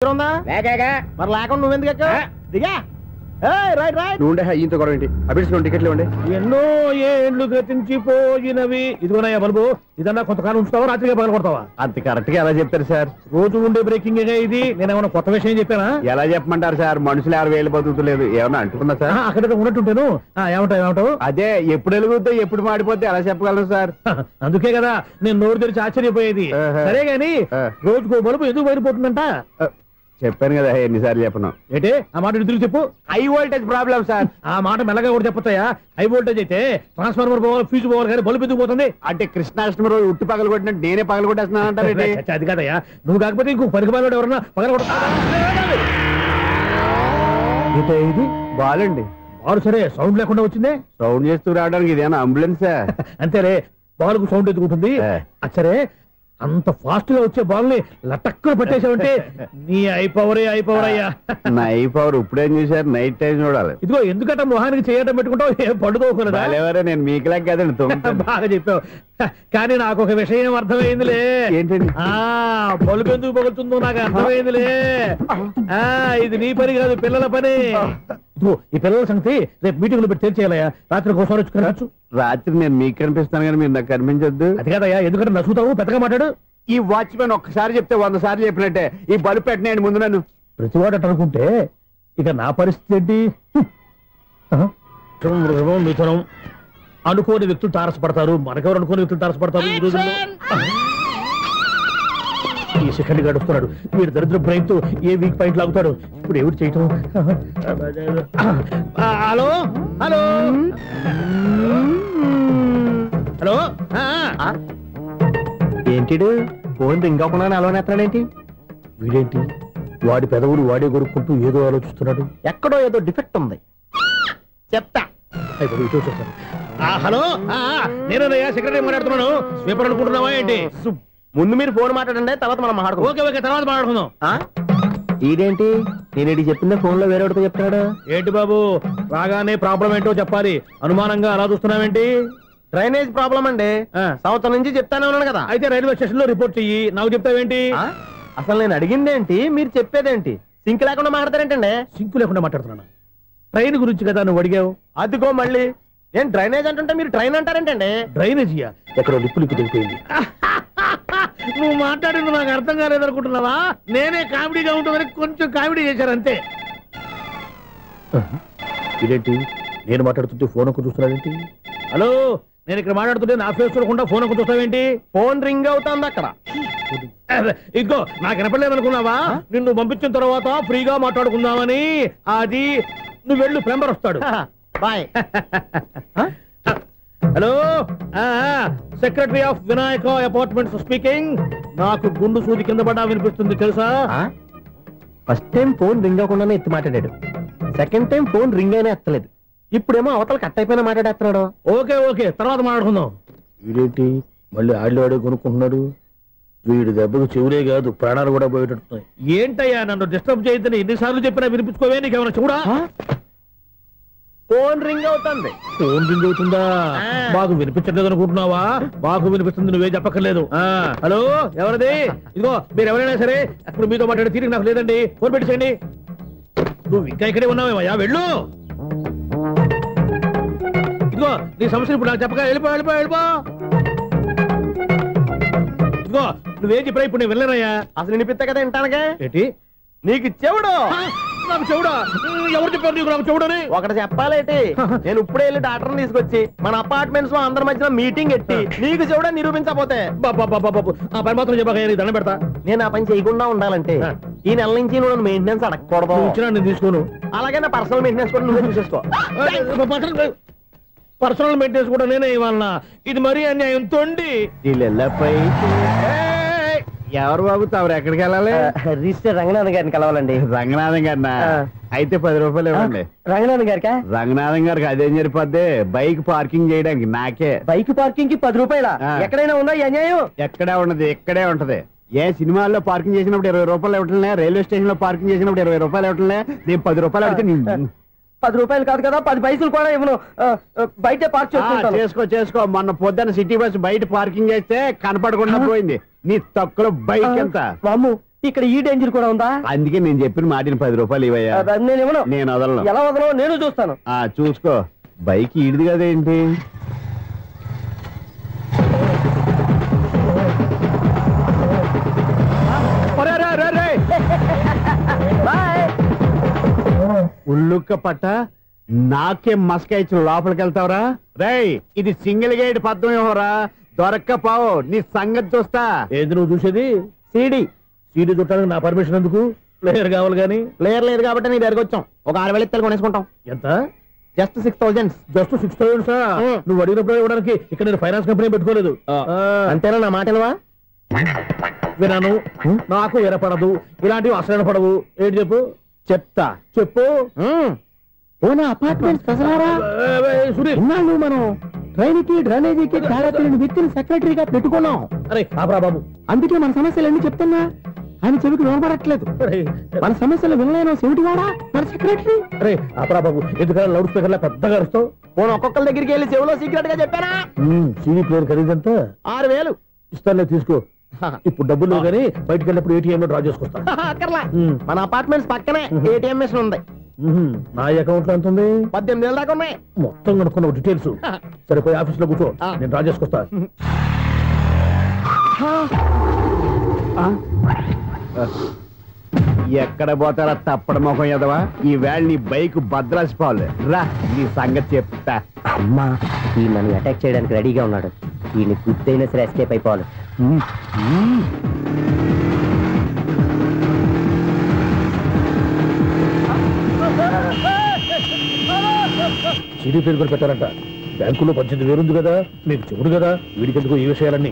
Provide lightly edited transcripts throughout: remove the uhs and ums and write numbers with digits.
మరి లేకుండా నువ్వెందుకు ఎక్క దిగా రైట్ రైట్ నువ్వుండే ఇంత గొడవ ఏంటి అభిడిలో టికెట్లు ఇవ్వండి. ఎన్నో ఏళ్ళు గతించిపోయినవి ఇదిగోనయ్యా బల్బు ఇదన్నా కొంతకాలం ఉంచుతావా రాత్రిగా పగల కొడతావా? అంత కరెక్ట్ గా ఎలా చెప్తారు సార్? రోజు ఉండే బ్రేకింగ్ ఇది నేనేమన్నా కొత్త విషయం చెప్పానా? ఎలా చెప్పమంటారు సార్? మనుషులు ఎవరు వేలు బతుకుతలేదు ఏమన్నా అంటున్నా సార్? అక్కడ ఉన్నట్టుంటేను ఏమంటావు? అదే ఎప్పుడు వెలుగుతో ఎప్పుడు మాడిపోతే ఎలా చెప్పగలను సార్? అందుకే కదా నేను నోరు తెరిచి ఆశ్చర్యపోయేది. సరే గాని రోజుకో బల్బు ఎందుకు బయటపోతుందంట? చెప్పాను కదా ఎన్నిసార్లు చెప్పను. ఏంటే ఆ మాట తిరిగి చెప్పు. High voltage problem sir. ఆ మాట మెల్లగా కూడా చెప్పొచ్చాయా? హై వోల్టేజ్ అయితే ట్రాన్స్ఫార్మర్ పోవాలి, ఫ్యూజ్ పోవాలి, కానీ బల్బు ఎందుకు పోతుంది? అంటే కృష్ణాష్టమి రోజు ఉట్టి పగలు కొట్టినట్టు నేనే పగలు కొట్టేస్తున్నాను అంటారు. అది కాదయ్యా, నువ్వు కాకపోతే ఇంకో పనికి బాగా ఎవరన్నా పగల కొట్ట. ఇది బాలండి. బాలు సరే సౌండ్ లేకుండా వచ్చిందే. సౌండ్ చేస్తూ రావడానికి ఇదేనా అంబులెన్సా? అంతేలే, బాలుకు సౌండ్ ఎత్తుకుంటుంది. సరే అంత ఫాస్ట్ గా వచ్చే బాల్ ని లటక్కులు పట్టేసావంటే నీ ఐపవర్ అయ్యా. నా ఐపవర్ ఇప్పుడేం చూసారు? నైట్ టైం చూడాలి. ఇదిగో ఎందుకంటే మొహానికి చేయటం పెట్టుకుంటావు, ఏం పండుకోకూడదా? నేను మీకులా కదండి. బాగా చెప్పావు. కానీ నాకు ఒక విషయం అర్థమైందిలే. ఏంటండి? బల్బు ఎందుకు పగులుతుందో నాకు అర్థమైందిలే. ఇది నీ పని కాదు, పిల్లల పని. ఈ పిల్లల సంగతి రేపు మీటింగ్ లో పెట్టి తెలిసేయాలయ్యా. రాత్రి ఒకసారి వచ్చి కనవచ్చు. రాత్రి నేను మీకు కనిపిస్తాను కానీ మీరు నాకు కనిపించొద్దు. అది కాదయ్యా, ఎందుకంటే నసుగుతావు, పెద్దగా మాట్లాడు. ఈ వాచ్మెన్ ఒక్కసారి చెప్తే 100 సార్లు చెప్పినట్టే. ఈ బల్బు పెట్టినాయండి ముందు నన్ను. ప్రతివాడట అనుకుంటే ఇక నా పరిస్థితి ఏంటి? మిథునం అనుకోని వ్యక్తులు తారసపడతారు. మనకెవరు అనుకోని వ్యక్తులు తారసపడతారు ఈ రోజుల్లో? ఈ సెకండ్ గడుస్తున్నాడు వీడు దరిద్ర బ్రెయిన్ తో ఏ వీక్ పాయింట్ లాగుతాడు. ఇప్పుడు ఎవరు చేయటం? Hello hello hello. ఏంటిడు ఫోన్ రింగ్ అవ్వకుండా అలవనేస్తున్నాడేంటి? వీడేంటి వాడి పెదవులు వాడే కొరుక్కుంటూ ఏదో ఆలోచిస్తున్నాడు. ఎక్కడో ఏదో డిఫెక్ట్ ఉంది, చెప్తా. హలో, నేనయ్యా సెక్రటరీ మాట్లాడుతున్నాను. స్వీపర్ అనుకుంటున్నావా ఏంటి? ముందు మీరు ఫోన్ మాట్లాడండి, తర్వాత మనం మాట్లాడుకుందాం. ఓకే ఓకే, తర్వాత మాట్లాడుకుందాం. ఇదేంటి నేను చెప్పిందే ఫోన్ లో వేరేవాడితో చెప్తున్నాడు? ఏంటి బాబు రాగానే ప్రాబ్లం ఏంటో చెప్పాలి. అనుమానంగా అలా చూస్తున్నావేంటి? డ్రైనేజ్ ప్రాబ్లం అండి. సంవత్సరం నుంచి చెప్తానే ఉన్నాను కదా. అయితే రైల్వే స్టేషన్ లో రిపోర్ట్ చెయ్యి, నాకు చెప్తావేంటి? అసలు నేను అడిగిందేంటి, మీరు చెప్పేదేంటి? సింక్ లేకుండా మాట్లాడతారేంటండి? సింక్ లేకుండా మాట్లాడుతున్నాను. ట్రైన్ గురించి కదా నువ్వు అడిగావు. అదిగో మళ్ళీ నేను డ్రైనేజ్ అంటుంటే మీరు ట్రైన్ అంటారేంటండి? డ్రైనేజీయా? ఎక్కడో లిప్పులిక్కు తెలిపోయింది. నువ్వు మాట్లాడింది నాకు అర్థం కాలేదనుకుంటున్నావా? నేనే కామెడీగా ఉంటుందని కొంచెం కామెడీ చేశారు అంతే. ఇదేంటి నేను మాట్లాడుతుంటే ఫోన్ ఒక్క చూస్తున్నావేంటి? హలో, నేను ఇక్కడ మాట్లాడుతుంటే నా ఫేస్ చూడకుండా ఫోన్ ఒక్క చూస్తావేంటి? ఫోన్ రింగ్ అవుతుంది అక్కడ. ఇంకో నాకు వినపడలేదు అనుకున్నావా? నిన్ను పంపించిన తర్వాత ఫ్రీగా మాట్లాడుకుందామని. అది నువ్వు వెళ్ళు, ప్లంబర్ వస్తాడు. Bye. Hello, secretary of Vinayaka apartments speaking. నాకు గుండు సూది కింద పడ్డా వినిపిస్తుంది తెలుసా? ఫస్ట్ టైం ఫోన్ రింగ్ అవ్వకుండానే ఎత్తి మాట్లాడాడు. సెకండ్ టైం ఫోన్ రింగ్ అయినా ఎత్తలేదు. ఇప్పుడేమో అవతల కట్ అయిపోయినా మాట్లాడేస్తున్నాడు. ఓకే ఓకే, తర్వాత మాట్లాడుకుందాం. వీడేంటి మళ్ళీ ఆడివాడే కొనుక్కుంటున్నాడు? వీడి దెబ్బకు చెవులే కాదు ప్రాణాలు కూడా పోయేటట్టున్నాయి. ఏంటయ్యా నన్ను డిస్టర్బ్ చేయొద్దని ఎన్నిసార్లు చెప్పినా వినిపించుకోవే? నీకేమైనా చూడా? ఫోన్ రింగ్ అవుతుంది. ఫోన్ రింగ్ అవుతుందా? మాకు వినిపించట్లేదు అనుకుంటున్నావా? మాకు వినిపిస్తుంది, నువ్వే చెప్పక్కర్లేదు. హలో, ఎవరిది? ఇదిగో మీరు ఎవరైనా సరే ఇప్పుడు మీతో మాట్లాడే తీరిక నాకు లేదండి. ఫోన్ పెట్టేసేయండి. నువ్వు ఇంకా ఇక్కడే ఉన్నావేమయ్యా, వెళ్ళు. ఇదిగో నీ సమస్యలు ఇప్పుడు నాకు చెప్పక వెళ్ళిపో వెళ్ళిపో వెళ్ళిపో. ఇదిగో నువ్వేం చెప్పరా ఇప్పుడు నేను వెళ్ళానయ్యా. అసలు వినిపిస్తా కదా వింటానుగా. ఏంటి నీకు చెవుడు? నాకు చెవుడా? ఎవరు చెప్పారు నీకు నాకు చెవుడని? ఒకటి చెప్పాలేటి, నేను ఇప్పుడే వెళ్ళి డాక్టర్ని తీసుకొచ్చి మన అపార్ట్మెంట్స్ లో అందరి మధ్యలో మీటింగ్ ఎట్టి నీకు చెవుడని నిరూపించకపోతే బాబు ఆ పని మాత్రం చెప్పక దండం పెడతా. నేను ఆ పని చేయకుండా ఉండాలంటే ఈ నెల నుంచి నువ్వు మెయింటెనెన్స్ అడగకూడదు. నేను తీసుకోను. అలాగే నా పర్సనల్ మెయింటెనెన్స్ కూడా నువ్వే చూసేసుకో. పర్సనల్ మెయింటెనెన్స్ కూడా నేనే ఇవ్వాలన్నా? ఇది మరీ అన్యాయం తొండి. ఎవరు బాబు తమరు ఎక్కడికి వెళ్ళాలి? రిజిస్టర్ రంగనాథన్ గారిని కలవాలండి. రంగనాథం గారినా? అయితే 10 రూపాయలు ఇవ్వండి. రంగనాథన్ గారికా? రంగనాథం గారికి అదేం సరిపోద్ది, బైక్ పార్కింగ్ చేయడానికి. నాకే బైక్ పార్కింగ్ కి 10 రూపాయల? ఎక్కడైనా ఉందా ఈ అన్యాయం? ఎక్కడే ఉండదు, ఇక్కడే ఉంటది. ఏ సినిమాల్లో పార్కింగ్ చేసినప్పుడు 20 రూపాయలు ఇవ్వట్లే, రైల్వే స్టేషన్ లో పార్కింగ్ చేసినప్పుడు 20 రూపాయలు ఇవ్వట్లే. నేను 10 రూపాయలు అడిగితే 10 రూపాయలు కాదు కదా, 10 పైసలు కూడా ఇవ్వను. బయట పార్క్ చేసుకో. మొన్న పొద్దున్న సిటీ బస్ బయట పార్కింగ్ చేస్తే కనపడకుండా పోయింది. నీ తక్కువ బైక్ ఎంత? ఇక్కడ ఈ డేంజర్ కూడా ఉందా? అందుకే నేను చెప్పిన మాటిని 10 రూపాయలు ఇవ్వయ్యా. నేను ఇవ్వను. నేను వదలను. ఎలా వదలవు? నేను చూస్తాను. చూసుకో. బైక్ ఈడిది కదేంటి? ఉల్లుక్క పట్ట నాకే మస్క ఇచ్చిన లోపలికి వెళ్తావరా? రేయ్, ఇది సింగిల్ గేట్ పద్మం ఇవ్వరా? దొరక్కపోవు, నీ సంగతి చూస్తా. ఏది నువ్వు చూసేది? సీడీ చుట్టానికి నా పర్మిషన్ ఎందుకు? ప్లేయర్ కావాలి గానీ. ప్లేయర్ లేదు కాబట్టి నీ దగ్గరకు వచ్చాం. ఒక 6,000 ఇత్తలు కొనేసుకుంటాం. ఎంత? జస్ట్ 6,000. Just 6,000 sir? నువ్వు అడిగినప్పుడు ఇవ్వడానికి ఇక్కడ నేను ఫైనాన్స్ కంపెనీ పెట్టుకోలేదు. అంతేనా? నా మాటలువా? విన్నాను. నాకు ఎరపడదు, ఇలాంటివి అసలు పడవు. ఏంటి చెప్పు? చెప్తా. చెప్పు. అపార్ట్మెంట్స్ సునీల్, మనం ట్రైన్కి డ్రైనేజీకి తేడాతీయని వ్యక్తిని సెక్రటరీగా పెట్టుకున్నాం. అరే ఆపరా బాబు. అందుకే మన సమస్యలన్నీ చెప్తున్నా. ఆయన చెవికి వినపడట్లేదు. మన సమస్యలు వినలేను చెవిటివాడా మన సెక్రటరీ. అరే ఆపరా బాబు, ఎందుకంటే లౌడ్ స్పీకర్ లా పెద్దగా అరుస్తావు. ఒక్కొక్కరి దగ్గరికి వెళ్ళి చెవిలో సీక్రెట్ గా చెప్పానా? CD player ఖరీదంతా 6,000. ఇస్తానులే, తీసుకో. ఇప్పుడు డబ్బులు లేవు కానీ బయటకు వెళ్ళినప్పుడు ఏటీఎం లో డ్రా చేసుకొస్తా. మన అపార్ట్మెంట్స్ పక్కనే ఏటీఎం మిషన్ ఉంది. నా అకౌంట్ లో ఎంత ఉంది? 18,000 దాకా ఉన్నాయి. మొత్తం కనుక్కున్న డీటెయిల్స్. సరిపోయి ఆఫీస్ లో కూర్చో, నేను డ్రా చేసుకొస్తా. ఎక్కడ పోతారా తప్పడ మొఖం ఎదవా? ఈ వేళ నీ బైక్ భద్రాసిపోవాలి. రా, నీ సంగతి చెప్తా. అమ్మా, ఈ నన్ను అటాక్ చేయడానికి రెడీగా ఉన్నాడు. ఈయన గుద్దైనా సరే ఎస్కేప్ అయిపోవాలి. సీడీ ప్లేయర్ కూడా పెట్టారంట. బ్యాంకులో 18,000 ఉంది కదా, మీకు చెవుడు కదా, వీడికెందుకు ఈ విషయాలన్నీ?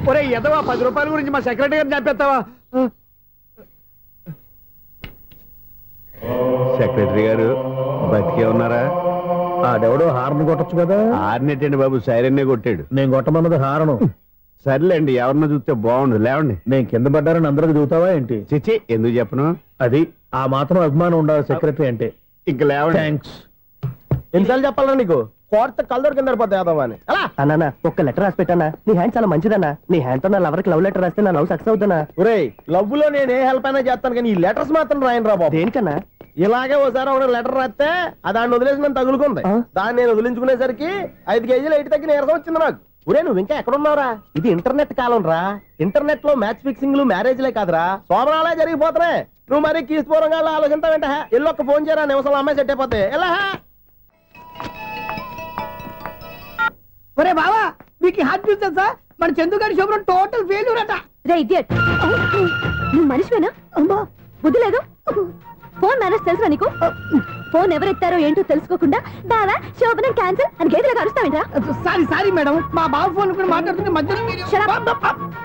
ఒరే ఎదవా, 10 రూపాయల గురించి మా సెక్రటరీ గారిని చంపేస్తావా? సెక్రటరీ గారు బతికే ఉన్నారా? ఆడెవడో హార్న్ కొట్టచ్చు కదా. ఆరినట్టండి బాబు, సైరన్నే కొట్టాడు. నేను కొట్టమన్నది హారను. సర్లేండి, ఎవరన్నా చూస్తే బాగుండు. లేవండి. నేను కింద పడ్డారని అందరికి చూతావా ఏంటి? చిచ్చి, ఎందుకు చెప్పను? అది ఆ మాత్రం అభిమానం ఉండాలి సెక్రటరీ అంటే. ఇంక లేవండి. థ్యాంక్స్. ఎన్నిసార్లు చెప్పాలా నీకు? కోర్త కలర్ కింద పోతాయి అని. అన్నా, ఒక్క లెటర్ రాసి పెట్టానా? నీ హ్యాండ్ చాలా మంచిదన్నా. నీ హ్యాండ్ తో నా లవర్కి లవ్ లెటర్ రాస్తే నా లవ్ సక్సెస్ అవుతానా? ఒరేయ్, లవ్ లో నేను ఏ హెల్ప్ అయినా చేస్తాను, కానీ ఈ లెటర్స్ మాత్రం రాయను రా బాబు. దేనికన్నా? ఇలాగే ఒకసారి ఒక లెటర్ రాస్తే దాన్ని వదిలేసి నన్ను తగులుకుంది. దాన్ని నేను వదిలించుకునేసరికి 5 కేజీలు ఎయిట్ తగ్గి నీరసం వచ్చింది నాకు. ఒరే, నువ్వు ఇంకా ఎక్కడున్నావురా? ఇది ఇంటర్నెట్ కాలం రా. ఇంటర్నెట్ లో మ్యాచ్ ఫిక్సింగ్లు, మ్యారేజ్లే కాదురా, శోభనాలే జరిగిపోతున్నాయి. నువ్వు మరి కీస్పూరంగా ఆలోచించావంటే ఎల్లొక్క ఫోన్ చేయరా, నిమిషంలో అమ్మాయి సెట్ అయిపోతే. ఎలా? ఒరే బావా, మీకు హార్ట్ చూస్తా సార్, మన చందుగారి శోభనం టోటల్ ఫెయిల్యూర్ అట. రే ఇడియట్, నువ్వు మనిషివేనా? అమ్మా, బుద్ధి లేదు. ఫోన్ మేనేజ్ తెలుసా నీకు? ఫోన్ ఎవరెత్తారో ఏంటో తెలుసుకోకుండా బావా శోభనం క్యాన్సిల్ అని గేదెలకు అరుస్తావేంట్రా? సారీ మేడం, మా బావ ఫోన్ కూడా మాట్లాడుతుంటే మధ్యలో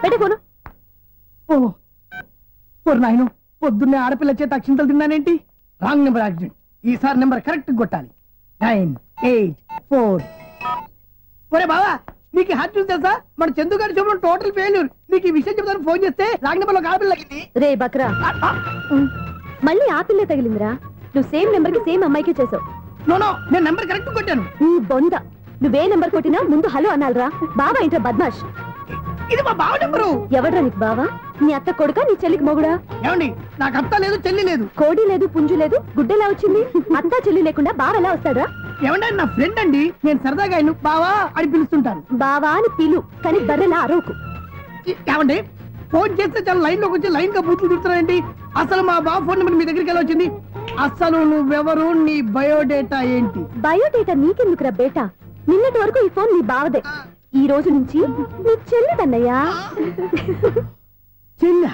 పెట్టే ఫోను. ఓ నాయను, పొద్దున్నే ఆడపిల్ల చేత అక్షింతలు తిన్నానేంటి? Wrong number accident. ఈసారి నెంబర్ కరెక్ట్ కొట్టాలి. 984. ఒరే బావా, నీకు హార్ట్ చూస్తే సార్, మన చందుగారి శోభనం టోటల్ ఫెయిల్యూర్. నీకు ఈ విషయం చెప్తాను ఫోన్ చేస్తే రాంగ్ నెంబర్ లో ఆడపిల్ల తగ్గింది. రే బక్రా, మళ్ళీ ఆ పిల్లే తగిలిందిరా. నువ్వు సేమ్ నెంబర్ కి సేమ్ అమ్మాయికే చేసావు. నో, నేను నెంబర్ కరెక్ట్ కొట్టాను. నీ బొంద, నువ్వే నెంబర్ కొట్టినా ముందు హలో అనాలరా. బావా ఏంట్రా బద్మాష్? ఇది మా బావ నెంబరు. ఎవడ్రా నీకు బావా? నీ అత్త కొడుక, నీ చెల్లికి మొగుడా? ఏమండి, నాకు అత్త లేదు, చెల్లి లేదు. కోడి లేదు, పుంజు లేదు, గుడ్డెలా వచ్చింది? అత్త చెల్లి లేకుండా బావ ఎలా వస్తాడా? ఏమంటే నా ఫ్రెండ్ అండి, నేను సరదాగా ఆయన బావా అని పిలుస్తుంటాను. బావా అని పిలు, కానీ బర్రెలా అరవకు. ఏమండి, ఫోన్ చేస్తే చాలా లైన్ లోకి వచ్చి లైన్ గా బూతులు తిడుతున్నాయండి. అసలు మా బావ ఫోన్ నెంబర్ మీ దగ్గరికి ఎలా వచ్చింది? అసలు నువ్వెవరు, నీ బయోడేటా ఏంటి? బయోడేటా నీకెందుకురా బేటా? నిన్నటి వరకు ఈ ఫోన్ నీ బావదే, ఈ రోజు నుంచి నీ చెల్లిదన్నయ్యా. చెల్ల?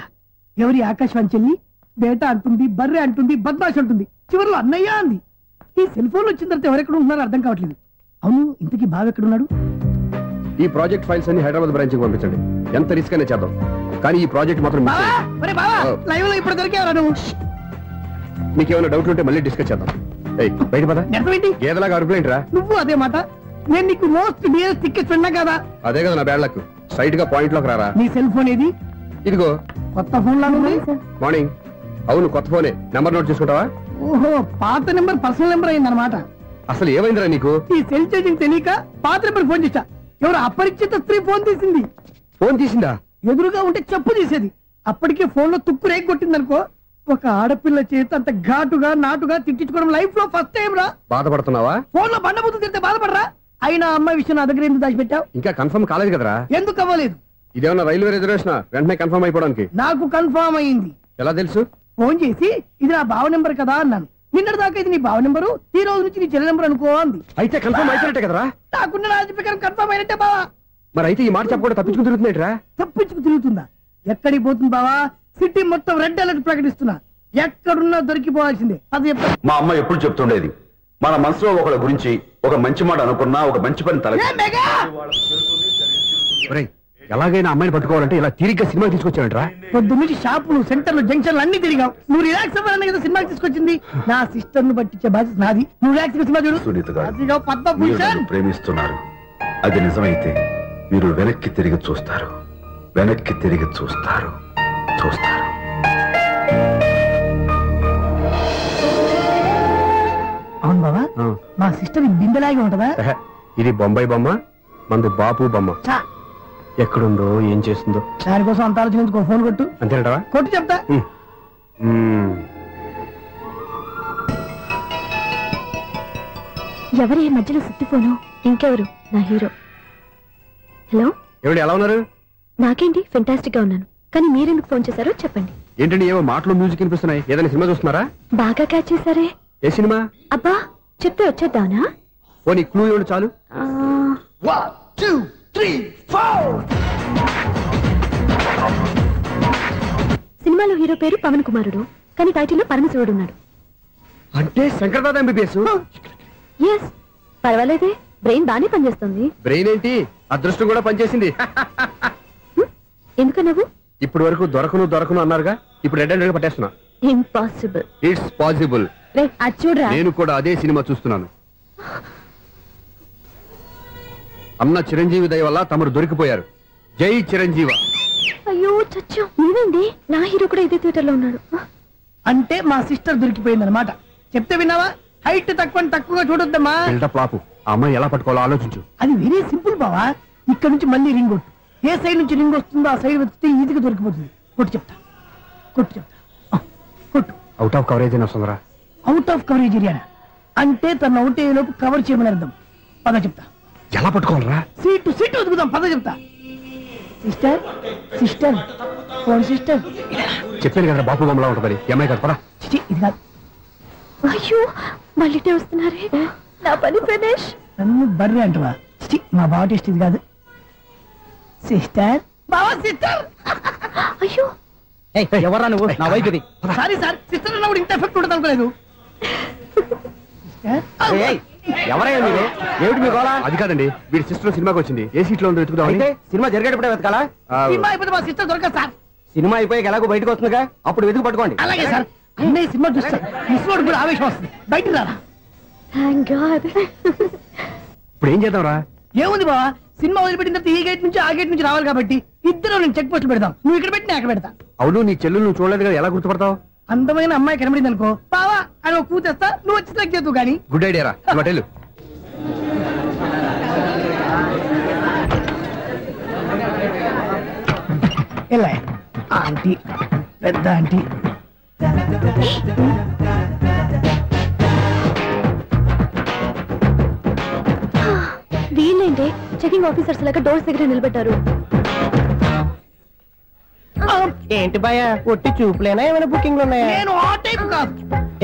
ఎవరి ఆకాశవాణి చెల్లి? బేటా అంటుంది, బర్రె అంటుంది, బద్మాష్ అంటుంది, చివరిలో అన్నయ్య అంది. ఈ సెల్ ఫోన్ వచ్చిన తర్వాత ఎవరెక్కడ ఉంటున్నారో అర్థం కావట్లేదు. అవును, ఇంతకీ బావ ఎక్కడున్నాడు? ఈ ప్రాజెక్ట్ ఫైల్స్ అన్ని హైదరాబాద్ బ్రాంచ్ కి పంపించండి. ఎంత రిస్క్ అయినా చేద్దాం, కానీ ఈ ప్రాజెక్ట్ మాత్రం మిస్ అయ్యింది. లైవ్ లో ఇప్పుడు దొరికేవరా నువ్వు? నీకేమైనా డౌట్ ఉంటే మళ్ళీ డిస్కస్ చేద్దాం. బయట పద. ఏంటి గేదలాగా అరుపులేంట్రా? నువ్వు అదే మాట. నేను నీకు మోస్ట్ డియరెస్ట్ టికెట్స్ ఉన్నా కదా. అదే కదా నా బ్యాడ్ లక్. స్ట్రైట్ గా పాయింట్ లోకి రారా. నీ సెల్ ఫోన్ ఏది? ఇదిగో. కొత్త ఫోన్ లాగా ఉంది. మార్నింగ్. అవును, కొత్త ఫోనే. నెంబర్ నోట్ చేసుకుంటావా? ఓహో, పాత నెంబర్ పర్సనల్ నెంబర్ అయిందన్నమాట. అసలు ఏమైందిరా నీకు? ఈ సెల్ చేసింగ్ తెలియక పాత నెంబర్ ఫోన్ చేశా. ఎవరు అపరిచిత స్త్రీ ఫోన్ తీసింది. ఫోన్ తీసిందా? ఎదురుగా ఉంటే చెప్పు తీసేది. అప్పటికే ఫోన్ లో తుక్కు రేగి కొట్టిందనుకో. ఒక ఆడపిల్ల చేత అంత ఘాటుగా నాటుగా తిట్టించుకోవడం లైఫ్ లో ఫస్ట్ టైం రా. బాధపడుతున్నావా? ఫోన్ లో బండబూతులు తింటే బాధపడరా? అయినా అమ్మాయి విషయం నా దగ్గర ఎందుకు దాచిపెట్టావు? ఇంకా కన్ఫర్మ్ కాలేదు కదరా? ఎందుకు అవ్వలేదు? ఇదేమన్నా రైల్వే రిజర్వేషన్? వెంటనే కన్ఫర్మ్ అయిపోవడానికి. నాకు కన్ఫర్మ్ అయింది. ఎలా తెలుసు? ఫోన్ చేసి ఇది నా బావ నెంబర్ కదా అన్నాను. నిన్నటి దాకా ఇది నీ బావ నెంబరు, ఈ రోజు నుంచి నీ చెల్లి నెంబర్ అనుకో అంది. అయితే కన్ఫర్మ్ అయిపోయినట్టే కదరా? నాకున్న రాజు ప్రకారం కన్ఫర్మ్ అయినట్టే బావా. మరి అయితే ఈ మాట చెప్పకుండా తప్పించుకుని తిరుగుతున్నట్రా? తప్పించుకు తిరుగుతుందా? ఎక్కడికి పోతుంది బావా? సిటీ మొత్తం రెడ్ అలర్ట్ ప్రకటిస్తున్నా. ఎక్కడున్నా దొరికిపోవాల్సిందే. అది మా అమ్మ ఎప్పుడు చెప్తుండేది, మన మనసులో ఒకళ్ళ గురించి ఒక మంచి మాట అనుకున్నా ఒక మంచి పని తల. ఎలాగైనా అమ్మాయిని పట్టుకోవాలంటే ఇలా తిరిగ్గా సినిమా తీసుకొచ్చాడంట్రా? పొద్దున్నుంచి షాపులు, సెంటర్లు, జంక్షన్లు అన్ని తిరిగావు. నువ్వు రిలాక్స్ అవ్వాలని కదా సినిమాకి తీసుకొచ్చింది. నా సిస్టర్ ను పట్టించే బాధ్యత నాది. నువ్వు రిలాక్స్ సినిమా చూడు. సునీత గారు, అదిగో పద్మభూషణ్. మీరు ప్రేమిస్తున్నారు. అది నిజమైతే మీరు వెనక్కి తిరిగి చూస్తారు. వెనక్కి తిరిగి చూస్తారు. చూస్తారు. అవును బాబా, మా సిస్టర్ బిందెలాగే ఉంటదా? ఇది బొంబాయి బొమ్మ, మంది బాపు బొమ్మ. చా, ఎక్కడుందో ఏం చేస్తుందో దానికోసం అంత ఆలోచించుకో. ఫోన్ కొట్టు. అంతేనటవా? కొట్టు చెప్తా. ఎవరి మధ్యలో సుత్తి ఫోను? ఇంకెవరు? నా హీరో. హలో, ఎవడు ఎలా ఉన్నారు? నాకేంటి ఫెంటాస్టిక్ గా ఉన్నాను. కానీ మీరెందుకు ఫోన్ చేశారో చెప్పండి. ఏంటండి ఏవో మాటలు మ్యూజిక్ వినిపిస్తున్నాయి? ఏదైనా సినిమా చూస్తున్నారా? బాగా క్యాచ్ చేశారే. ఏ సినిమా? అబ్బా, చెప్తే వచ్చేద్దానా? ఓ నీ క్లూ ఇవ్వండి చాలు. 1 2 3 4. సినిమాలో హీరో పేరు పవన్ కుమారుడు, కానీ టైటిల్లో పరమశివుడు ఉన్నాడు. అంటే శంకర్దాద ఎంబీబీఎస్. ఎస్, పర్వాలేదే. బ్రెయిన్ బానే పనిచేస్తుంది. బ్రెయిన్ ఏంటి, అదృష్టం కూడా పనిచేసింది. ఎందుకన్నావు? ఇప్పుడు వరకు దొరకను అన్నారుగా, ఇప్పుడు రెడ్ అండ్ పట్టేస్తున్నా. ఇంపాసిబుల్. It's possible. అది చూడరా. నేను కూడా అదే సినిమా చూస్తున్నాను. అన్న చిరంజీవి దయ వల్ల తమరు దొరికిపోయారు. జై చిరంజీవ. అయ్యో చచ్చా, ఏమైంది? నా హీరో కూడా ఇదే థియేటర్ లో ఉన్నాడు. అంటే మా సిస్టర్ దొరికిపోయింది అనమాట. చెప్తే విన్నావా? హైట్ తక్కువగా చూడొద్దమ్మా. బిల్డప్ లాపు. ఆ అమ్మాయి ఎలా పట్టుకోవాలో ఆలోచించు. అది వెరీ సింపుల్ బావా. ఇక్కడ నుంచి మళ్ళీ రింగ్ కొట్టు. ఏ సైడ్ నుంచి రింగ్ వస్తుందో ఆ సైడ్ వెతికితే ఈజీగా దొరికిపోతుంది. కొట్టు చెప్తా. కొట్టు. అవుట్ ఆఫ్ కవరేజ్ అయినా వస్తుందరా? అవుట్ ఆఫ్ కవరేజ్ ఏరియా అంటే తన అవుట్ అయ్యే లోపు కవర్ చేయమని అర్థం. పద చెప్తా. ఎలా పట్టుకోవాలరా? సీటు వెతుకుదాం. పద చెప్తా. Sister phone sister. చెప్పాను కదా బాపు బొమ్మలా ఉంటుంది. అమ్మాయి కదా, పదా. ఇది కాదు. అయ్యో, మళ్ళీ వస్తున్నారే. నా పని ప్రదేశ్. నన్ను బర్రె అంటవా? మా బావ టెస్ట్ ఇది కాదు. సిస్టర్. బావా సిస్టర్. అయ్యో, ఎవరా నువ్వు? నా వైపు ఇది. సారీ సార్, సిస్టర్ అన్నప్పుడు ఇంత ఎఫెక్ట్ ఉంటుంది అనుకోలేదు. ఎవరయ్యా మీరు? ఏమిటి మీ గోళ? అది కాదండి, వీడి సిస్టర్ సినిమాకి వచ్చింది. ఏ సీట్ లో ఉందో వెతుకుదాం. అయితే సినిమా జరిగేటప్పుడే వెతకాలా? సినిమా అయిపోతే మా సిస్టర్ దొరకదు సార్. సినిమా అయిపోయాక ఎలాగో బయటకు వస్తుందిగా, అప్పుడు వెతుకు పట్టుకోండి. అలాగే సార్. అన్నయ్య సినిమా చూస్తారు. మిస్ వాడు కూడా ఆవేశం వస్తుంది. బయటికి రారా. Thank God. ఇప్పుడు ఏం చేద్దాంరా? ఏముంది బావా, సినిమా వదిలిపెట్టిన తర్వాత ఈ గేట్ నుంచి ఆ గేట్ నుంచి రావాలి కాబట్టి ఇద్దరు నేను చెక్ పోస్టులు పెడతాం. నువ్వు ఇక్కడ పెట్టి నేను అక్కడ పెడతా. అవును, నీ చెల్లెలు నువ్వు చూడలేదు కదా, ఎలా గుర్తుపడతావు? అందమైన అమ్మాయి కనబడింది అనుకో, బావా అని ఒక కూతేస్తా. నువ్వు వచ్చి సెలెక్ట్ చేద్దు కానీ. గుడ్ ఐడియా రా. హోటల్ ఎలా ఆంటీ, పెద్ద ఆంటీ. వీళ్ళేంటి చెకింగ్ ఆఫీసర్స్ లాగా డోర్స్ దగ్గర నిలబెట్టారు. ఏంటి భయ, ఒట్టి చూపులేనా ఏమైనా బుకింగ్లు ఉన్నాయా? నేను ఆ టైప్ కాదు.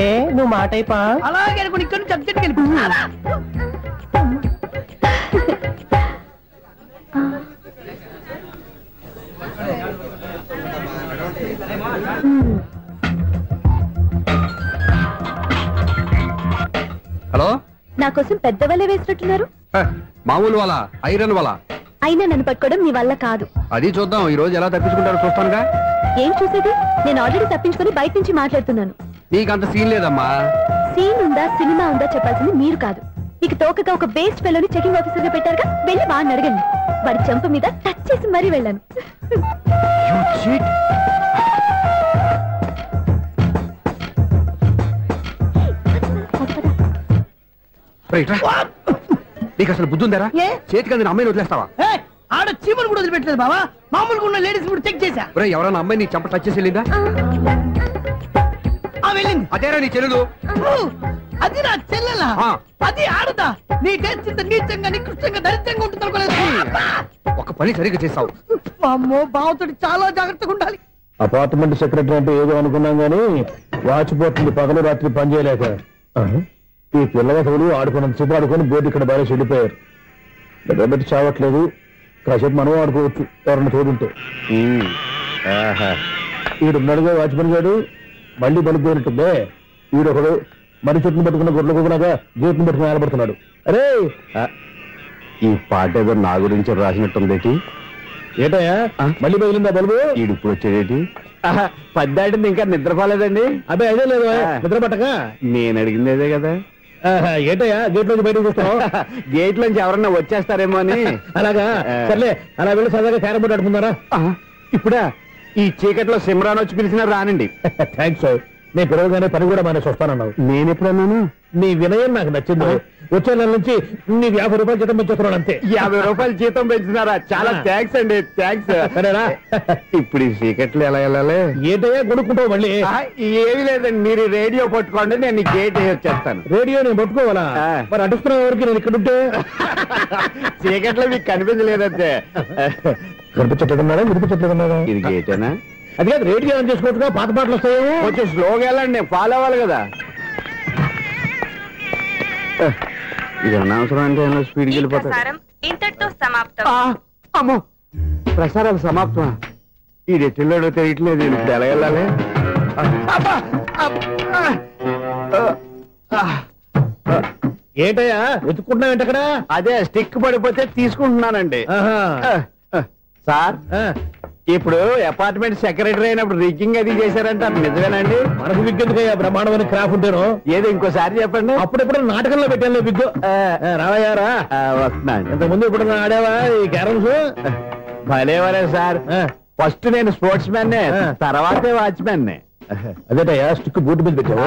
ఏ నువ్వు మా టైపా? అలాగే అనుకుని ఇక్కడ నుంచి అర్జెంట్కి వెళ్ళిపోతున్నా. హలో, నా కోసం పెద్ద వలే వేసినట్టున్నారు. మామూలు వాళ్ళ ఐరన్ వాళ్ళ. అయినా నన్ను పట్టుకోవడం మీ వల్ల కాదు. అది చూద్దాం, ఈ రోజు ఎలా తప్పించుకుంటారో చూస్తానుగా. ఏం చూసేది? నేను ఆల్రెడీ తప్పించుకొని బయట నుంచి మాట్లాడుతున్నాను. నీకంత సీన్ లేదమ్మా. సీన్ ఉందా సినిమా ఉందా చెప్పాల్సింది మీరు కాదు. మీకు తోకగా ఒక బేస్ట్ ఫెలోని చెకింగ్ ఆఫీసర్ గా పెట్టారుగా, వెళ్ళి వాడిని అడగండి. వాడి చెంప మీద టచ్ చేసి మరీ వెళ్ళాను. నీకు అసలు బుద్ధి ఉందారా? ఏ? చేతికి అందిన అమ్మాయిని వదిలేస్తావా? ఏయ్, ఆడ చీమలు కూడా వదిలిపెట్టలేదు బావా. మామూలుగా ఉన్న లేడీస్ కూడా చెక్ చేశా. ఒరేయ్, ఎవరైనా అమ్మాయి నీ చెంప టచ్ చేసి వెళ్ళిందా? వెళ్ళింది. అదేరా నీ చెల్లెలు. అది నా చెల్లెలా? అది ఆడదా? నీ టేస్ట్ ఇంత నీచంగా నికృష్టంగా దరిద్రంగా ఉంటుంది అనుకోలేదు. ఒక పని సరిగ్గా చేస్తావు. అమ్మో, బావతోటి చాలా జాగ్రత్తగా ఉండాలి. అపార్ట్మెంట్ సెక్రటరీ అంటే ఏదో అనుకున్నాం గానీ వాచిపోతుంది పగలు రాత్రి పని చేయలేక. ఈ పిల్లగతులు ఆడుకున్నంత సేపు ఆడుకొని బోర్డు ఇక్కడ బాగా చెడిపోయారు. నిద్రబెట్టి చావట్లేదు. కాసేపు మనం ఆడుకోవచ్చు ఎవరన్నా తోడుంటే. ఈడున్నాడుగా వాచ్మెన్ గారు, మళ్ళీ బలిపోయినట్టుందే. ఈడొకడు మరి చెట్టును పట్టుకున్న గొడ్ల కుక్కలాగా గేట్ను పట్టుకుని నిలబడుతున్నాడు. అరే, ఈ పాట ఏదో నా గురించి రాసినట్టుంది. ఏటయ్యా మళ్ళీ పగిలిందా బలుబు? ఈడు ఇప్పుడు వచ్చేదేటి? పద్దాటింది ఇంకా నిద్రపోలేదండి. అబ్బాయి అదే లేదు నిద్ర పట్టక. నేను అడిగింది అదే కదా. ఏటయ్యా గేట్ నుంచి బయటకు చూస్తావు? గేట్ నుంచి ఎవరన్నా వచ్చేస్తారేమో అని. అలాగా, సర్లే అలా వెళ్ళి సరదాగా క్యారం బోర్డు ఆడుకుందారా? ఇప్పుడా? ఈ చీకట్లో సిమ్రాన్ వచ్చి పిలిచినా రానండి. థ్యాంక్స్. నేను పిలవగానే పని కూడా మానేసి వస్తానన్నావు. నేను ఎప్పుడన్నాను? నీ వినయం నాకు నచ్చింది. వచ్చే నెల నుంచి నీ 50 రూపాయలు జీతం పెంచుతున్నాడు అంతే. 50 రూపాయలు జీతం పెంచినారా? చాలా థ్యాంక్స్ అండి. థ్యాంక్స్. సరేనా? ఇప్పుడు ఈ చీకట్లు ఎలా వెళ్ళాలి? ఏంటయ్యా కొనుక్కుంటావు మళ్ళీ? ఏమి లేదండి, మీరు రేడియో పట్టుకోండి, నేను ఈ గేట్ వచ్చేస్తాను. రేడియో నేను పట్టుకోవాలా? మరి అడుస్తున్నా ఎవరికి నేను ఇక్కడ ఉంటే? చీకట్లో మీకు కనిపించలేదంటే. కనిపించట్లేదన్నారా వినిపించట్లేదన్నారా? ఇది గేటేనా? అది కాదు, రేడియో ఆన్ చేసుకోవచ్చుగా, పాత పాటలు వస్తాయేమో. కొంచెం స్లోగా వెళ్ళండి, నేను ఫాలో అవ్వాలి కదా. ఇది అనవసరం అంటే స్పీడ్కి వెళ్ళిపోతాడు. ఇంతటితో సమాప్తం. అమ్మో, ప్రసారాలు సమాప్తం. ఈ రెట్టిల్లోడో తెలియట్లేదు. ఇప్పుడు ఎలా వెళ్ళాలి? ఏంటయ్యా వెతుక్కుంటున్నావు అక్కడ? అదే స్టిక్ పడిపోతే తీసుకుంటున్నానండి. సార్, ఇప్పుడు అపార్ట్మెంట్ సెక్రటరీ అయినప్పుడు రిగ్గింగ్ అది చేశారంటే నిజమేనండి? మనకు విగ్గెందుకయ్యా, బ్రహ్మాండమైన క్రాఫ్ ఉంటేను. ఏదో ఇంకోసారి చెప్పండి. అప్పుడెప్పుడు నాటకంలో పెట్టాను విగ్గు. రావయ్యారా? వస్తున్నాను. ఇంతకుముందు ఇప్పుడు ఆడావా ఈ క్యారమ్స్? భలేవరే సార్. ఫస్ట్ నేను స్పోర్ట్స్ మ్యాన్, తర్వాతే వాచ్మెన్. అదేటయ్యా స్టిక్ బూట్ మీద పెట్టావు?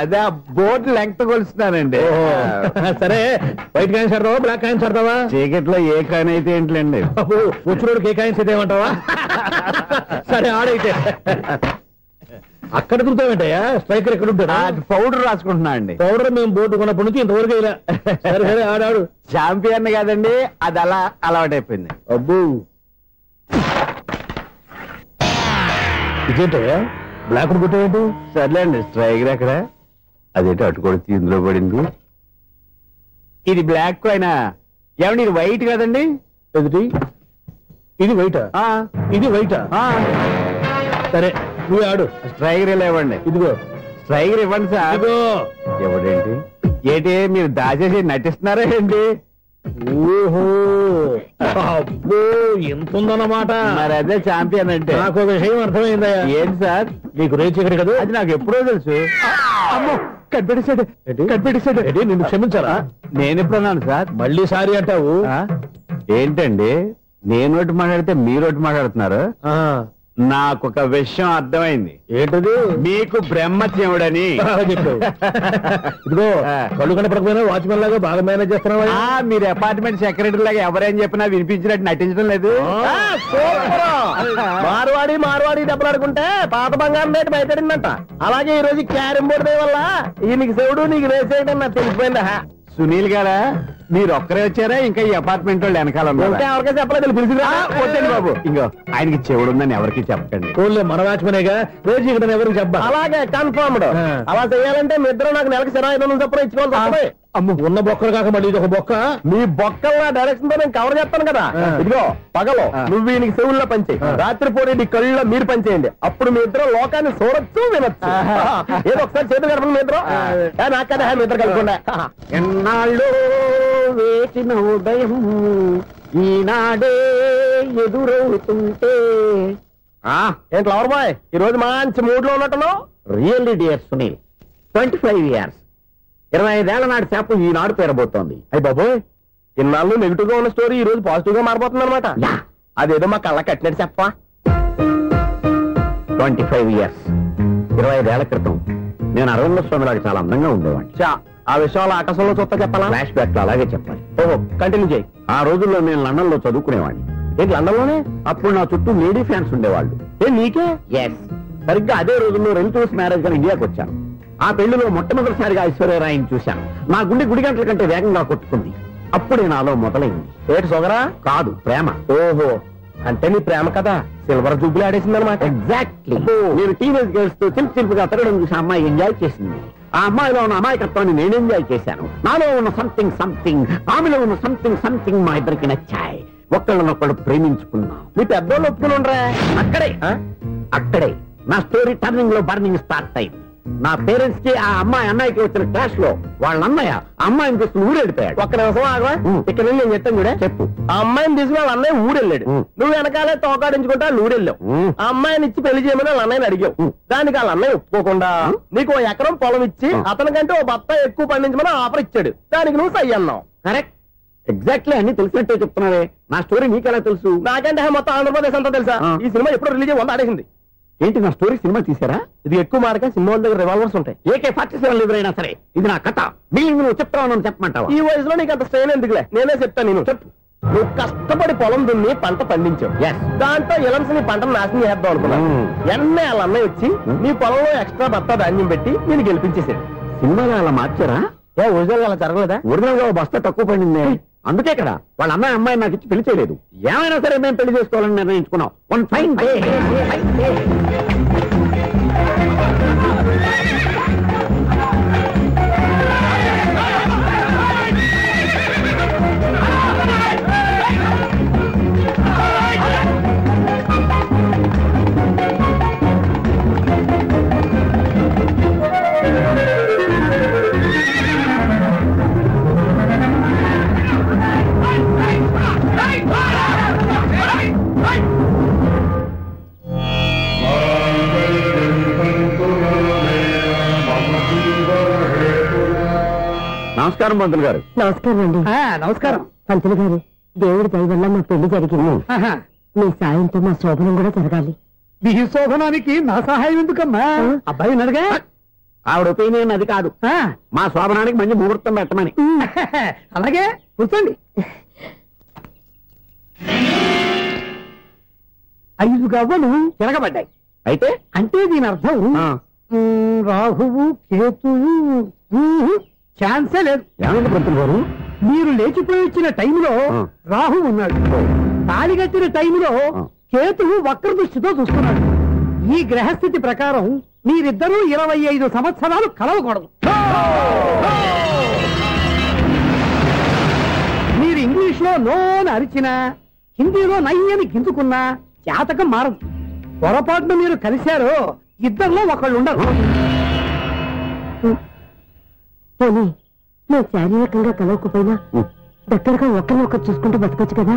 అదే బోర్డు లెంగ్త్ కొలుస్తున్నానండి. సరే, వైట్ కాయిన్స్ ఆడతావా బ్లాక్ కాయిన్స్ ఆడతావా? చీకట్లో ఏ కాయిన్ అయితే ఏంటండి? వచ్చినోడికి ఏ కాయిన్స్ అయితే ఏమంటావా? సరే ఆడైతే. అక్కడ తిరుగుతావేంటయ్యా? స్ట్రైకర్ ఎక్కడ ఉంటారా? పౌడర్ రాసుకుంటున్నా అండి. పౌడర్ మేము బోర్డు కొన్నప్పటి నుంచి ఇంతవరకు ఇలా. సరే సరే ఆడాడు. ఛాంపియన్ కాదండి, అది అలా అలవాటైపోయింది. అబ్బు, ఇదేంటయ్యా బ్లాక్ కొట్టేంటి? సర్లేండి, స్ట్రైకర్ ఎక్కడ? అదేంటి అట్టుకొడితే ఇందులో పడింది. ఇది బ్లాక్ కాయినా? ఏమండి ఇది వైట్ కదండి? ఎదుటి ఇది వైటా? ఇది వైటా? సరే నువ్వే ఆడు. స్ట్రైకర్ ఇలా ఇవ్వండి. ఇదిగో స్ట్రైకర్ ఇవ్వండి సార్. ఇదిగో. ఎవడేంటి? ఏంటి మీరు దాచేసి నటిస్తున్నారా ఏంటి? ఓహో, అబ్బో ఎంత ఉందన్నమాట. మరి అదే ఛాంపియన్ అంటే. నాకు విషయం అర్థమైందయ్యా. ఏంటి సార్? నీకు రేచి ఇక్కడ కదా? అది నాకు ఎప్పుడో తెలుసు. అమ్మో, కనిపెట్టేశాడు కనిపెట్టేశాడు. నిన్ను క్షమించారా? నేను ఎప్పుడన్నాను సార్? మళ్ళీ సారీ అంటావు? ఏంటండి, నేను ఒకటి మాట్లాడితే మీరు ఒకటి మాట్లాడుతున్నారు. నాకొక విషయం అర్థమైంది. ఏంటది? మీకు బ్రహ్మత్యముడని చెప్పావు. ఇదిగో కళ్ళు కనపడకపోయినా వాచ్మెన్ లాగా బాగా మేనేజ్ చేస్తున్నావా? మీరు అపార్ట్మెంట్ సెక్రటరీ లాగా ఎవరేం చెప్పినా వినిపించినట్టు నటించడం లేదు. మార్వాడి దెబ్బలాడుకుంటే పాత బంగారం రేటు బయటడిందంట. అలాగే ఈ రోజు క్యారం బోర్డు వల్ల ఈయనకి శివుడు నీకు రేసేయడం నాకు తెలిసిపోయిందా? సునీల్ గారా, మీరు ఒక్కరే వచ్చారా? ఇంకా ఈ అపార్ట్మెంట్ వాళ్ళు వెనకాల ఎవరికీ చెప్పలేదు, పిలిచిరా. వద్దండి బాబు, ఇంకో ఆయనకి చెవుడు ఉందని ఎవరికి చెప్పకండి. ఓన్లీ మన వాచ్మనేగా, రేచి ఇక్కడ ఎవరికి చెప్పా. అలాగే కన్ఫర్మ్డ్. అలా చేయాలంటే మీ ఇద్దరు నాకు నెలకు 500 చొప్పున ఇచ్చుకోవాలి. అమ్మ, ఉన్న బొక్కలు కాక మళ్ళీ ఇది ఒక బొక్క. మీ బొక్కల డైరెక్షన్ తో నేను కవర్ చేస్తాను కదా. ఇదిగో పగలో నువ్వు ఈయనకి చెవుల్లో పనిచేయి, రాత్రి పూట నీ కళ్ళలో మీరు పనిచేయండి. అప్పుడు మీ ఇద్దరు లోకాన్ని చూడొచ్చు, వినొచ్చు. ఏదో ఒకసారి చేతులు కలపండి మీ ఇద్దరు. నాకు కదా మీ ఇద్దరు కలుపుకుండా. ఎన్నాళ్ళు వేసిన ఉదయం ఈనాడే ఎదురవుతుంటే. ఏంటి లవర్ బాయ్, ఈ రోజు మంచి మూడ్ లో ఉన్నట్టున్నావు? రియల్లీ డియర్ సునీల్, 25 years 25 ఏళ్ల నాటి చేప ఈనాడు పేరబోతోంది. అయ్యి బాబోయ్, ఇన్నాళ్ళు నెగిటివ్ గా ఉన్న స్టోరీ ఈ రోజు పాజిటివ్ గా మారిపోతుంది అనమాట. అదేదో మా కళ్ళ కట్టినట్టు చెప్పా. 25 years 25 ఏళ్ల క్రితం నేను 60 సంవత్సరాలకు చాలా అందంగా ఉండేవాడిని. ఆ విషయాలు ఆకాశంలో చూస్తా చెప్పాలా? ఫ్లాష్ బ్యాక్ లో అలాగే చెప్పాలి. ఓహో, కంటిన్యూ చేయి. ఆ రోజుల్లో నేను లండన్ లో చదువుకునేవాడిని. ఏంటి లండన్ లోనే? అప్పుడు నా చుట్టూ లేడీ ఫ్యాన్స్ ఉండేవాళ్ళు. నీకే? ఎస్, సరిగ్గా అదే రోజుల్లో రిలేటివ్స్ మ్యారేజ్ గా ఇండియాకి వచ్చాను. ఆ పెళ్లిలో మొట్టమొదటిసారిగా ఐశ్వర్యరాయని చూశాను. నా గుండె గుడి గంటల కంటే వేగంగా కొట్టుకుంది. అప్పుడే నాలో మొదలైంది. ఏటి సొగరా? కాదు, ప్రేమ. ఓహో, అంటే నీ ప్రేమ కదా సిల్వర్ జూబ్లీ ఆడేసిందనమాట. ఎగ్జాక్ట్లీ. నేను టీనేజ్ గర్ల్స్ తో చిలుపుగా తిరగడం చూసి అమ్మాయి ఎంజాయ్ చేసింది. ఆ అమ్మాయిలో ఉన్న అమాయకత్వాన్ని నేను ఎంజాయ్ చేశాను. నాలో ఉన్న సంథింగ్ ఆమెలో ఉన్న సంథింగ్ మా ఇద్దరికి నచ్చాయి. ఒక్కళ్ళనొక్కడు ప్రేమించుకున్నాం. నీ పెద్దోళ్ళు ఒప్పుకుని ఉండరా? అక్కడే నా స్టోరీ టర్నింగ్ లో బర్నింగ్ స్టార్ట్ అయింది. నా పేరెంట్స్ కి ఆ అమ్మాయి అన్నయ్యకి వచ్చిన క్లాష్ లో వాళ్ళ అన్నయ్య అమ్మాయిని తీసుకుని ఊరెళ్ళిపోయాడు. ఒక్క నిమిషం ఆగవా? ఇక్కడ నుండి నేను చెప్తాను కూడా. చెప్పు. ఆ అమ్మాయిని తీసుకుని వాళ్ళ అన్నయ్య ఊరెళ్ళాడు. నువ్వు వెనకాలే తోకాడించుకుంటా ఊరెళ్ళావు. ఆ అమ్మాయిని ఇచ్చి పెళ్లి చేయమని వాళ్ళ అన్నయ్యని అడిగావు. దానికి వాళ్ళ అన్నయ్య ఒప్పుకోకుండా నీకు 1 ఎకరం పొలం ఇచ్చి అతనికంటే ఓ బత్త ఎక్కువ పండించమని ఆఫర్ ఇచ్చాడు. దానికి నువ్వు సై అన్నావు. కరెక్ట్, ఎగ్జాక్ట్లీ అన్ని తెలిసినట్టే చెప్తున్నావే. నా స్టోరీ నీకెలా తెలుసు? నాకంటే మొత్తం ఆంధ్రప్రదేశ్ అంతా తెలుసా? ఈ సినిమా ఎప్పుడు రిలీజ్ అయ్యి 100 ఆడేసింది. ఏంటి, నా స్టోరీ సినిమా తీసారా? ఇది ఎక్కువ మార్క సినిమా దగ్గర రివాల్వర్స్ ఉంటాయి. AK-47 ఎదురైనా సరే ఇది నా కథ. మిగిలింది నువ్వు చెప్తావు చెప్పమంటావా? ఈ వయసులో నీకు అంత స్ట్రెయిన్ ఎందుకులే, నేనే చెప్తాను. నేను చెప్పు. నువ్వు కష్టపడి పొలం దున్ని పంట పండించావు. దాంతో ఇలమ్స్ నీ పంటను నాశనం చేద్దాం అనుకున్నావు. ఎన్నే వాళ్ళ అన్నయ్య వచ్చి నీ పొలంలో ఎక్స్ట్రా బత్తా ధాన్యం పెట్టి నేను గెలిపించేసాడు. సినిమాలో అలా మార్చారా? ఒరిజినల్ అలా జరగలేదా? ఒరిజినల్ గా బస్తా తక్కువ పడింది. అందుకే కదా వాళ్ళ అమ్మాయి నాకు ఇచ్చి పెళ్లి చేయలేదు. ఏమైనా సరే మేము పెళ్లి చేసుకోవాలని నిర్ణయించుకున్నాం. One fine day. నమస్కారం పంతులు గారు. నమస్కారం అండి. నమస్కారం పంతులు గారు, దేవుడి దయ వల్ల మా పెళ్లి జరిగింది. మీ సాయంతో మా శోభనం కూడా జరగాలి. మీ శోభనానికి నా సహాయం ఎందుకమ్మా? అబ్బాయి అడగా. ఆవిడ ఒపీనియన్ అది కాదు. మా శోభనానికి మంచి ముహూర్తం పెట్టమని. అలాగే కూర్చోండి. 5 గవ్వలు తిరగబడ్డాయి. అయితే అంటే దీని అర్థం రాహువు కేతువు ఛాన్సే లేదు. ఏమైంది పంతులు గారు? మీరు లేచిపోయి వచ్చిన టైంలో రాహు ఉన్నాడు. తాళిగట్టిన టైంలో కేతువు వక్ర దృష్టితో చూస్తున్నాడు. ఈ గ్రహస్థితి ప్రకారం మీరిద్దరూ 25 సంవత్సరాలు కలవకూడదు. మీరు ఇంగ్లీష్ లో నోని అరిచినా, హిందీలో నయ్యని గింజుకున్నా జాతకం మారదు. పొరపాటున మీరు కలిశారో ఇద్దరిలో ఒకళ్ళు ఉండరు. పోనీ మేము శారీరకంగా కలవకపోయినా దగ్గరగా ఒకరిని ఒకరు చూసుకుంటూ బతకొచ్చు కదా.